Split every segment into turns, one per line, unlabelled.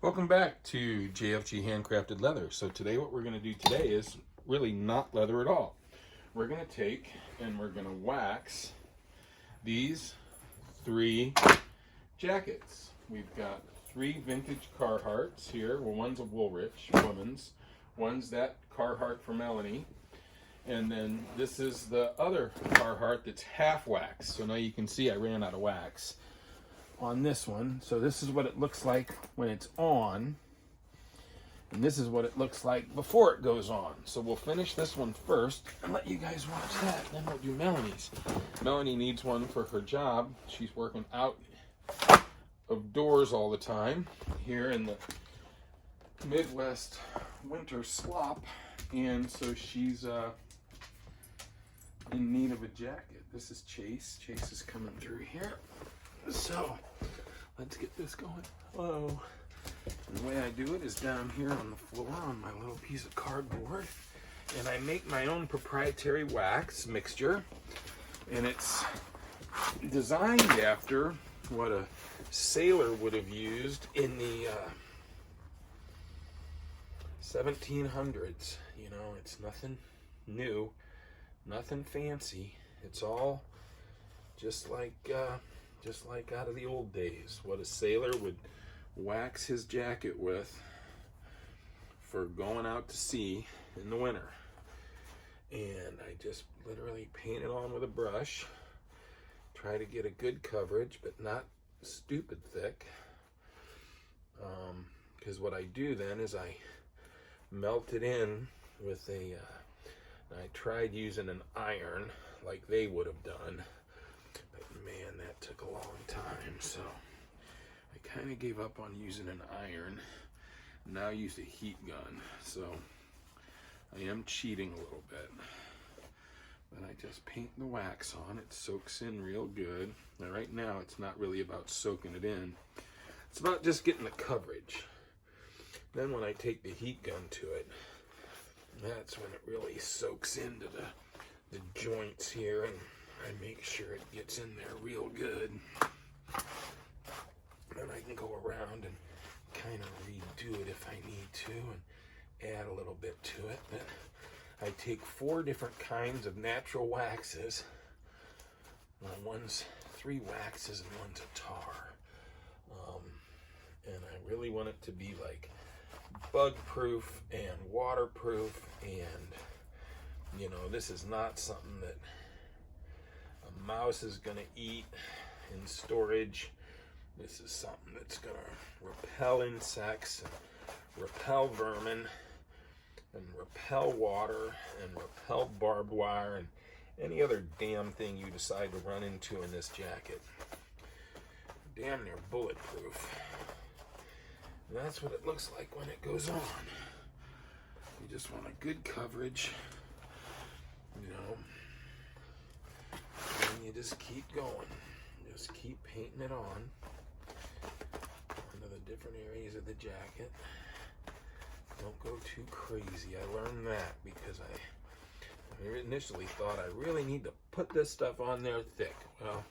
Welcome back to JFG Handcrafted Leather. So today what we're going to do today is really not leather at all. We're going to take and we're going to wax these three jackets. We've got three vintage Carhartts here. Well, one's a Woolrich woman's, one's that Carhartt for Melanie, and then this is the other Carhartt that's half wax. So now you can see I ran out of wax on this one. So this is what it looks like when it's on, and this is what it looks like before it goes on. So we'll finish this one first and let you guys watch that, then we'll do Melanie's. Melanie needs one for her job. She's working out of doors all the time here in the Midwest winter slop, and so she's in need of a jacket. This is Chase. Chase is coming through here. So let's get this going. Hello. And the way I do it is down here on the floor on my little piece of cardboard, and I make my own proprietary wax mixture, and it's designed after what a sailor would have used in the 1700s. You know, it's nothing new, nothing fancy. It's all just like out of the old days, what a sailor would wax his jacket with for going out to sea in the winter. And I just literally paint it on with a brush, try to get a good coverage, but not stupid thick. Because what I do then is I melt it in with I tried using an iron like they would have done. Man, that took a long time, so I kind of gave up on using an iron. Now I use a heat gun, so I am cheating a little bit. But I just paint the wax on. It soaks in real good. Now right now it's not really about soaking it in. It's about just getting the coverage. Then when I take the heat gun to it, that's when it really soaks into the joints here, and I make sure it gets in there real good. Then I can go around and kind of redo it if I need to and add a little bit to it. But I take 4 different kinds of natural waxes. One's 3 waxes and one's a tar. And I really want it to be like bug proof and waterproof, and you know, this is not something that a mouse is going to eat in storage. This is something that's going to repel insects and repel vermin and repel water and repel barbed wire and any other damn thing you decide to run into in this jacket. Damn near bulletproof. And that's what it looks like when it goes on. You just want a good coverage, you know. And you just keep going. Just keep painting it on into the different areas of the jacket. Don't go too crazy. I learned that because I initially thought I really need to put this stuff on there thick. Well,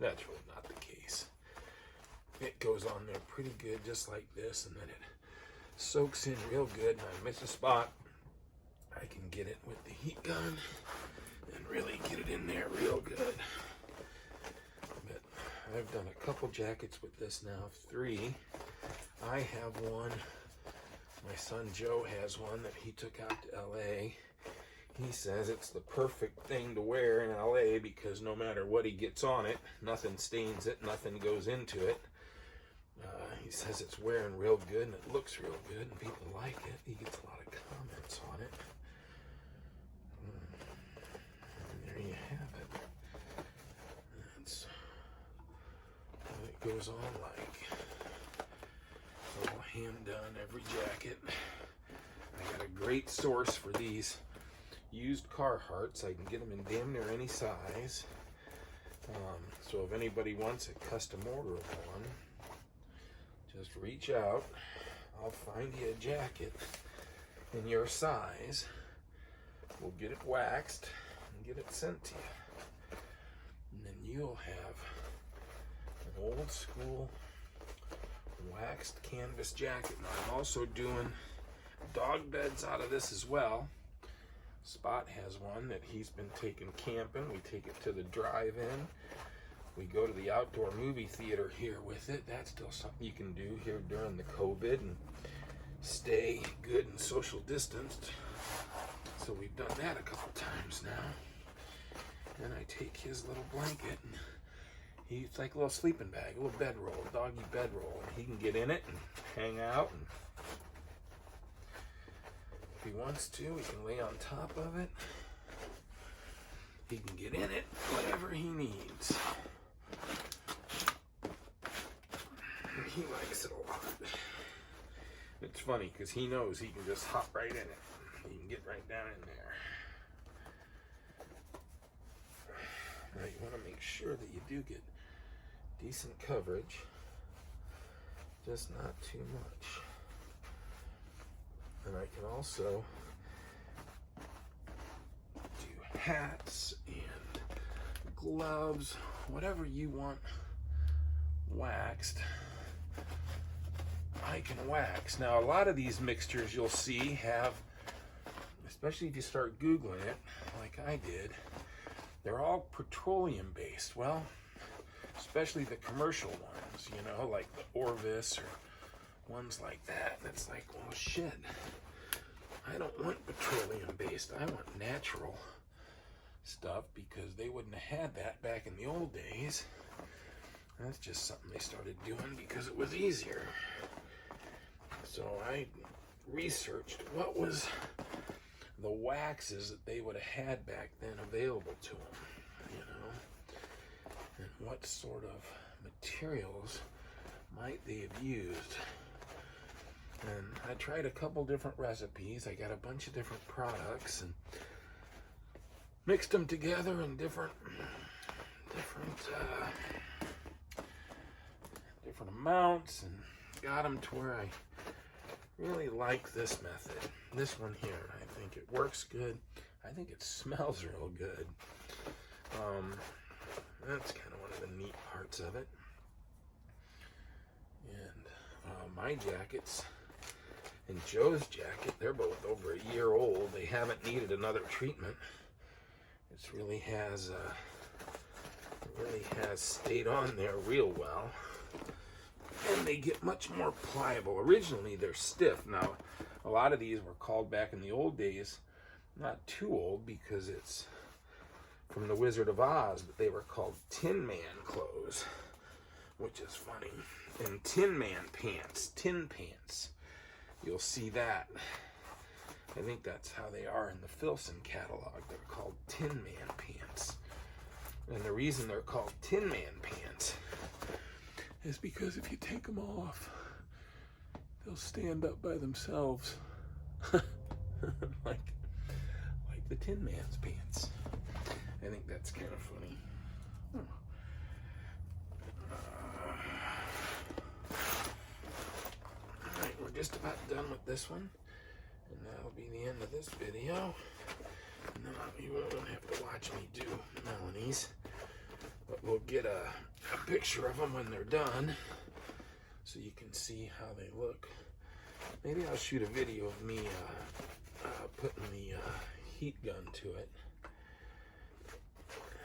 that's really not the case. It goes on there pretty good, just like this, and then it soaks in real good. And I miss a spot, I can get it with the heat gun and really get it in there real good. But I've done a couple jackets with this now, 3. I have one. My son Joe has one that he took out to LA. He says it's the perfect thing to wear in LA because no matter what he gets on it, nothing stains it, nothing goes into it. He says it's wearing real good and it looks real good and people like it. He gets a lot of comments on it. And there you have it. That's what it goes on like. All hand done, every jacket. I got a great source for these used Carhartts. I can get them in damn near any size. So if anybody wants a custom order of one, just reach out. I'll find you a jacket in your size. We'll get it waxed and get it sent to you. And then you'll have an old school waxed canvas jacket. Now I'm also doing dog beds out of this as well. Spot has one that he's been taking camping. We take it to the drive-in. We go to the outdoor movie theater here with it. That's still something you can do here during the COVID and stay good and social distanced. So we've done that a couple times now. And I take his little blanket and it's like a little sleeping bag, a little bedroll, a doggy bedroll. And he can get in it and hang out. And if he wants to, he can lay on top of it. He can get in it, whatever he needs. He likes it a lot. It's funny because he knows he can just hop right in it. He can get right down in there. Now you want to make sure that you do get decent coverage, just not too much. And I can also do hats and gloves, whatever you want waxed, I can wax. Now a lot of these mixtures you'll see have, especially if you start Googling it, like I did, they're all petroleum based. Well, especially the commercial ones, you know, like the Orvis or ones like that. That's like, well, shit. I don't want petroleum based. I want natural stuff because they wouldn't have had that back in the old days. That's just something they started doing because it was easier. So I researched what was the waxes that they would have had back then available to them, you know, and what sort of materials might they have used. And I tried a couple different recipes. I got a bunch of different products and mixed them together in different amounts and got them to where I really like this method. This one here, I think it works good. I think it smells real good. That's kind of one of the neat parts of it. And my jackets and Joe's jacket, they're both over a year old. They haven't needed another treatment. It really has stayed on there real well. And they get much more pliable. Originally, they're stiff. Now, a lot of these were called back in the old days, not too old because it's from the Wizard of Oz, but they were called Tin Man clothes, which is funny. And Tin Man pants, tin pants. You'll see that. I think that's how they are in the Filson catalog. They're called Tin Man pants. And the reason they're called Tin Man pants is because if you take them off, they'll stand up by themselves. like the Tin Man's pants. I think that's kind of funny. Alright, we're just about done with this one. And that'll be the end of this video. And then you won't have to watch me do Melanie's. But we'll get a picture of them when they're done so you can see how they look. Maybe I'll shoot a video of me putting the heat gun to it.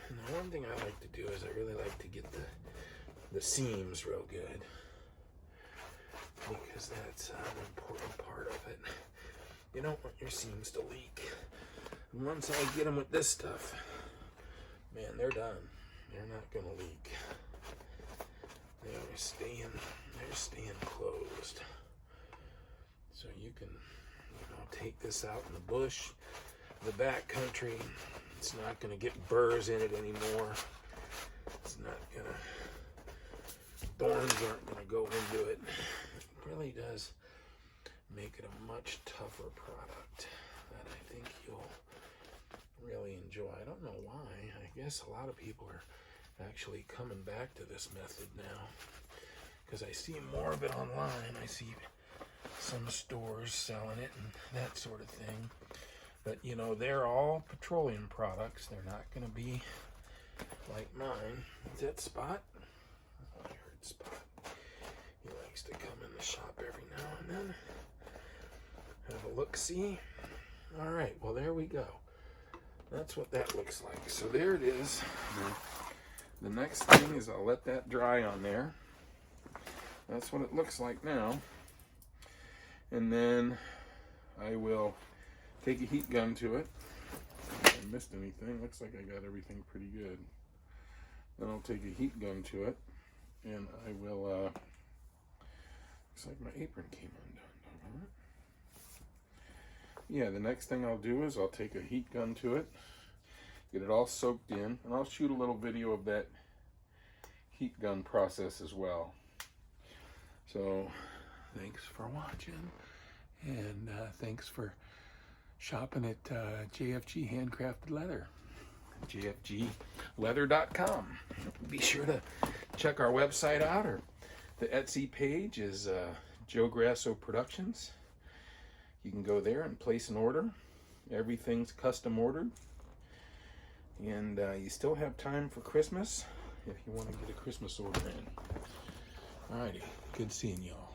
And the one thing I like to do is I really like to get the seams real good, because that's an important part of it. You don't want your seams to leak. And once I get them with this stuff, man, they're done. They're not gonna leak. They're staying closed. So you can, take this out in the bush, the back country. It's not gonna get burrs in it anymore. It's not gonna, thorns aren't gonna go into it. It really does make it a much tougher product that I think you'll really enjoy. I don't know why. I guess a lot of people are actually coming back to this method now because I see more of it online. I see some stores selling it and that sort of thing. But they're all petroleum products. They're not going to be like mine. Is that Spot? Oh, I heard Spot. He likes to come look-see. All right, well, there we go. That's what that looks like. So there it is. The next thing is I'll let that dry on there. That's what it looks like now. And then I will take a heat gun to it. If I missed anything, looks like I got everything pretty good. Then I'll take a heat gun to it, and I will, looks like my apron came undone. Yeah, the next thing I'll do is I'll take a heat gun to it, get it all soaked in, and I'll shoot a little video of that heat gun process as well. So, thanks for watching, and thanks for shopping at JFG Handcrafted Leather, jfgleather.com. Be sure to check our website out, or the Etsy page is Joe Grasso Productions. You can go there and place an order. Everything's custom ordered. And you still have time for Christmas if you want to get a Christmas order in. Alrighty, good seeing y'all.